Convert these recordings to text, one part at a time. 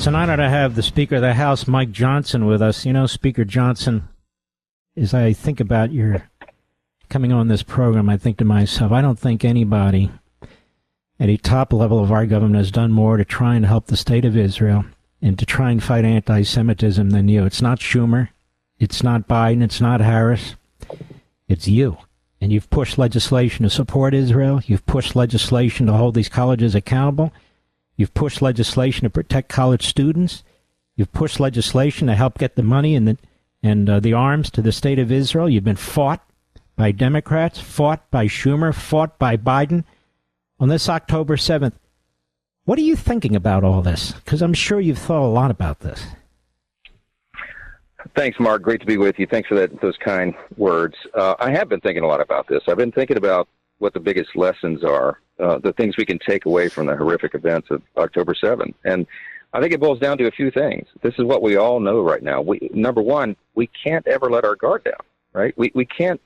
It's an honor to have the Speaker of the House, Mike Johnson, with us. You know, Speaker Johnson, as I think about your coming on this program, I think to myself, I don't think anybody at a top level of our government has done more to try and help the state of Israel and to try and fight anti-Semitism than you. It's not Schumer. It's not Biden. It's not Harris. It's you. And you've pushed legislation to support Israel. You've pushed legislation to hold these colleges accountable. You've pushed legislation to protect college students. You've pushed legislation to help get the money and the arms to the state of Israel. You've been fought by Democrats, fought by Schumer, fought by Biden. On this October 7th, what are you thinking about all this? Because I'm sure you've thought a lot about this. Thanks, Mark. Great to be with you. Thanks for those kind words. I have been thinking a lot about this. I've been thinking about what the biggest lessons are, the things we can take away from the horrific events of October 7th. And I think it boils down to a few things. This is what we all know right now. Number one, we can't ever let our guard down, right? We can't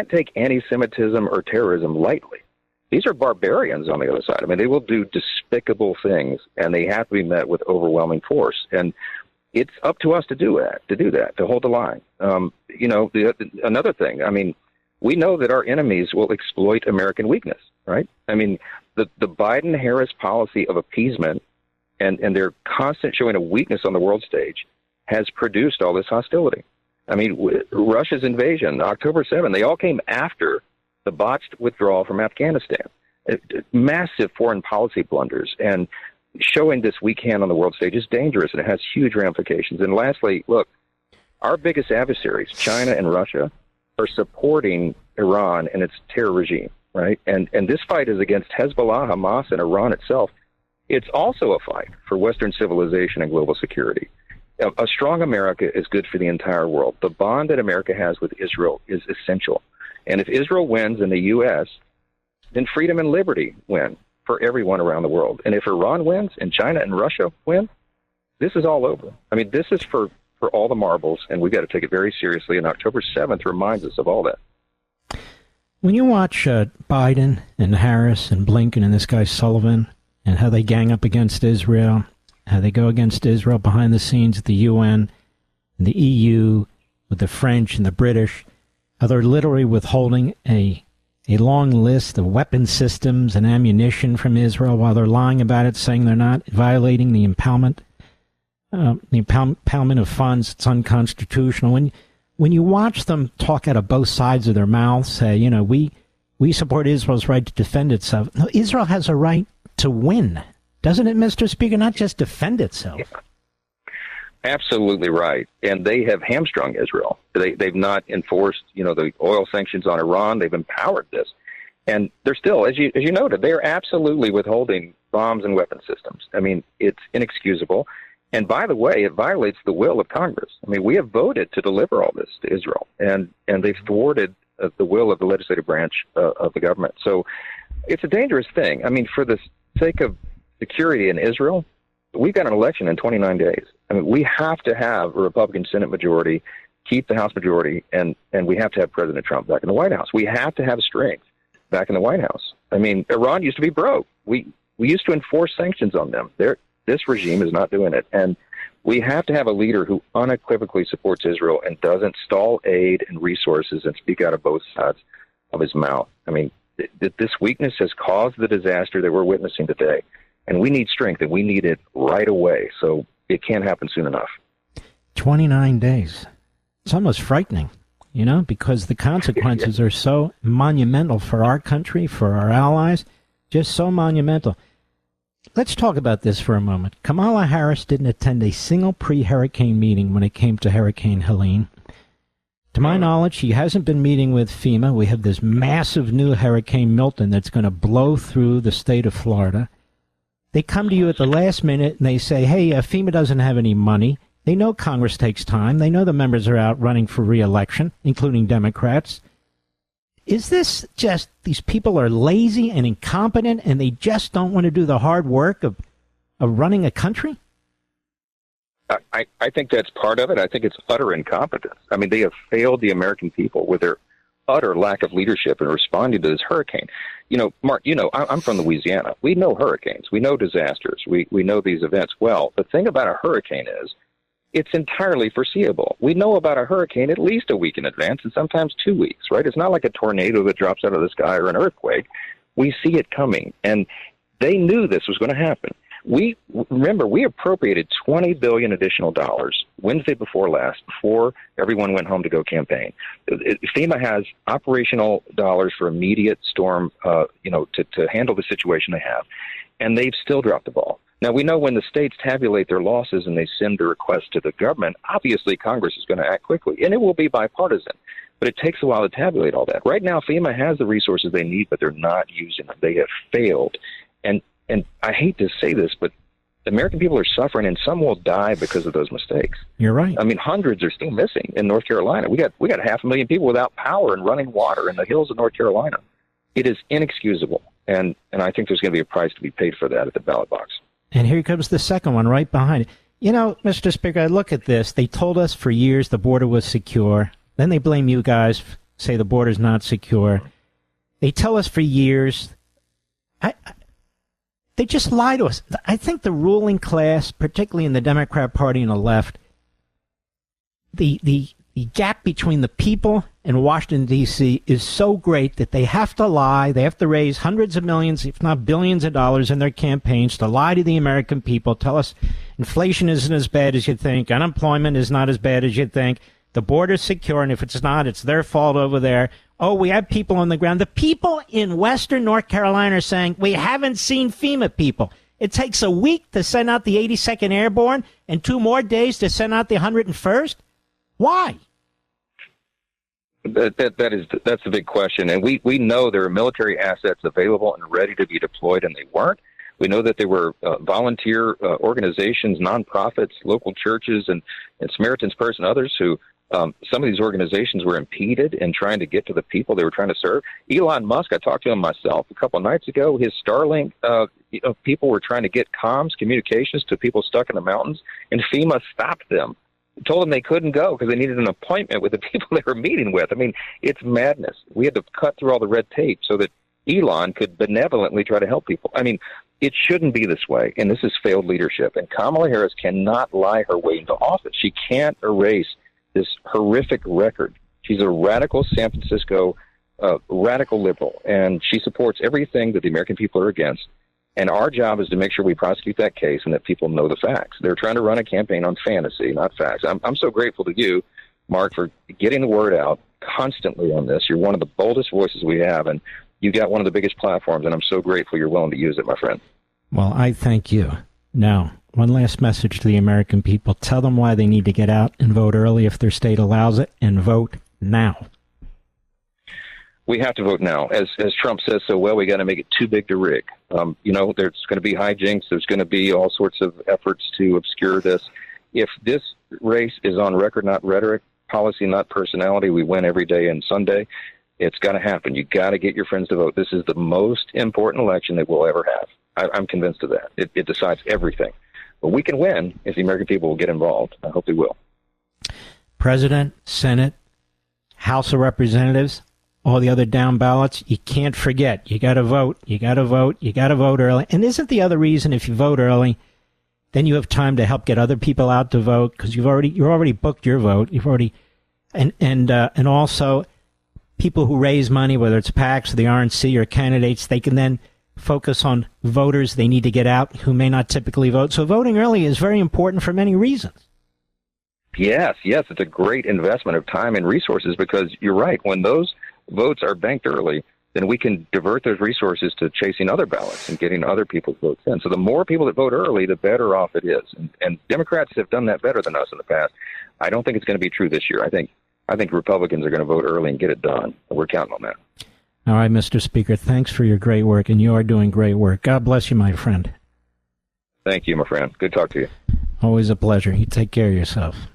take anti-Semitism or terrorism lightly. These are barbarians on the other side. I mean, they will do despicable things, and they have to be met with overwhelming force. And it's up to us to do that, to hold the line. Another thing, I mean, we know that our enemies will exploit American weakness, right? I mean, the Biden-Harris policy of appeasement and their constant showing of weakness on the world stage has produced all this hostility. I mean, Russia's invasion, October 7th, they all came after the botched withdrawal from Afghanistan. Massive foreign policy blunders, and showing this weak hand on the world stage is dangerous, and it has huge ramifications. And lastly, look, our biggest adversaries, China and Russia, are supporting Iran and its terror regime, right? And this fight is against Hezbollah, Hamas, and Iran itself. It's also a fight for Western civilization and global security. A strong America is good for the entire world. The bond that America has with Israel is essential. And if Israel wins in the U.S., then freedom and liberty win for everyone around the world. And if Iran wins and China and Russia win, this is all over. I mean, this is for all the marbles, and we've got to take it very seriously. And October 7th reminds us of all that. When you watch Biden and Harris and Blinken and this guy Sullivan and how they gang up against Israel, how they go against Israel behind the scenes at the UN and the EU with the French and the British, how they're literally withholding a long list of weapon systems and ammunition from Israel while they're lying about it, saying they're not, violating the impoundment of funds. It's unconstitutional. When you watch them talk out of both sides of their mouths, say, you know, we support Israel's right to defend itself. No, Israel has a right to win, doesn't it, Mr. Speaker? Not just defend itself. Yeah. Absolutely right. And they have hamstrung Israel. They've not enforced, the oil sanctions on Iran. They've empowered this. And they're still, as you noted, they are absolutely withholding bombs and weapon systems. I mean, it's inexcusable. And by the way, it violates the will of Congress. I mean, we have voted to deliver all this to Israel, and they've thwarted the will of the legislative branch of the government. So it's a dangerous thing. I mean, for the sake of security in Israel, we've got an election in 29 days. I mean, we have to have a Republican Senate majority, keep the House majority, and we have to have President Trump back in the White House. We have to have strength back in the White House. I mean, Iran used to be broke. We used to enforce sanctions on them. This regime is not doing it. And we have to have a leader who unequivocally supports Israel and doesn't stall aid and resources and speak out of both sides of his mouth. I mean, this weakness has caused the disaster that we're witnessing today. And we need strength, and we need it right away. So it can't happen soon enough. 29 days. It's almost frightening, because the consequences are so monumental for our country, for our allies, just so monumental. Let's talk about this for a moment. Kamala Harris didn't attend a single pre-hurricane meeting when it came to Hurricane Helene. To my knowledge, she hasn't been meeting with FEMA. We have this massive new Hurricane Milton that's going to blow through the state of Florida. They come to you at the last minute and they say, hey, FEMA doesn't have any money. They know Congress takes time. They know the members are out running for re-election, including Democrats. Is this just these people are lazy and incompetent and they just don't want to do the hard work of running a country? I think that's part of it. I think it's utter incompetence. I mean, they have failed the American people with their utter lack of leadership in responding to this hurricane. Mark, I'm from Louisiana. We know hurricanes. We know disasters. We know these events well. The thing about a hurricane is it's entirely foreseeable. We know about a hurricane at least a week in advance and sometimes 2 weeks, right? It's not like a tornado that drops out of the sky or an earthquake. We see it coming, and they knew this was going to happen. We appropriated $20 billion additional dollars Wednesday before last, before everyone went home to go campaign. FEMA has operational dollars for immediate storm, to handle the situation they have, and they've still dropped the ball. Now, we know when the states tabulate their losses and they send the request to the government, obviously Congress is going to act quickly, and it will be bipartisan. But it takes a while to tabulate all that. Right now, FEMA has the resources they need, but they're not using them. They have failed. And I hate to say this, but the American people are suffering, and some will die because of those mistakes. You're right. I mean, hundreds are still missing in North Carolina. We got 500,000 people without power and running water in the hills of North Carolina. It is inexcusable, and I think there's going to be a price to be paid for that at the ballot box. And here comes the second one right behind it. Mr. Speaker, I look at this. They told us for years the border was secure. Then they blame you guys, say the border's not secure. They tell us for years. They just lie to us. I think the ruling class, particularly in the Democrat Party and the left, the gap between the people and Washington, D.C. is so great that they have to lie. They have to raise hundreds of millions, if not billions of dollars in their campaigns to lie to the American people, tell us inflation isn't as bad as you think, unemployment is not as bad as you think, the border's secure, and if it's not, it's their fault over there. Oh, we have people on the ground. The people in western North Carolina are saying, we haven't seen FEMA people. It takes a week to send out the 82nd Airborne and 2 more days to send out the 101st. Why? That's the big question. And we know there are military assets available and ready to be deployed, and they weren't. We know that there were volunteer organizations, nonprofits, local churches, and Samaritan's Purse and others who some of these organizations were impeded in trying to get to the people they were trying to serve. Elon Musk, I talked to him myself a couple of nights ago. His Starlink people were trying to get comms, communications to people stuck in the mountains, and FEMA stopped them. Told them they couldn't go because they needed an appointment with the people they were meeting with. I mean, it's madness. We had to cut through all the red tape so that Elon could benevolently try to help people. I mean, it shouldn't be this way, and this is failed leadership. And Kamala Harris cannot lie her way into office. She can't erase this horrific record. She's a radical San Francisco, radical liberal, and she supports everything that the American people are against. And our job is to make sure we prosecute that case and that people know the facts. They're trying to run a campaign on fantasy, not facts. I'm so grateful to you, Mark, for getting the word out constantly on this. You're one of the boldest voices we have, and you got one of the biggest platforms, and I'm so grateful you're willing to use it, my friend. Well, I thank you. Now, one last message to the American people. Tell them why they need to get out and vote early if their state allows it, and vote now. We have to vote now. As Trump says so well, we got to make it too big to rig. There's going to be hijinks. There's going to be all sorts of efforts to obscure this. If this race is on record, not rhetoric, policy, not personality, we win every day and Sunday. It's got to happen. You got to get your friends to vote. This is the most important election that we'll ever have. I'm convinced of that. It decides everything. But we can win if the American people will get involved. I hope they will. President, Senate, House of Representatives, all the other down ballots, you can't forget. You got to vote. You got to vote. You got to vote early. And isn't the other reason if you vote early, then you have time to help get other people out to vote because you're already booked your vote. You've already and also people who raise money, whether it's PACs, the RNC, or candidates, they can then focus on voters they need to get out who may not typically vote. So voting early is very important for many reasons. Yes, it's a great investment of time and resources because you're right. When those votes are banked early, then we can divert those resources to chasing other ballots and getting other people's votes in. So the more people that vote early, the better off it is. And Democrats have done that better than us in the past. I don't think it's going to be true this year. I think Republicans are going to vote early and get it done. We're counting on that. All right, Mr. Speaker, thanks for your great work, and you are doing great work. God bless you, my friend. Thank you, my friend. Good to talk to you. Always a pleasure. You take care of yourself.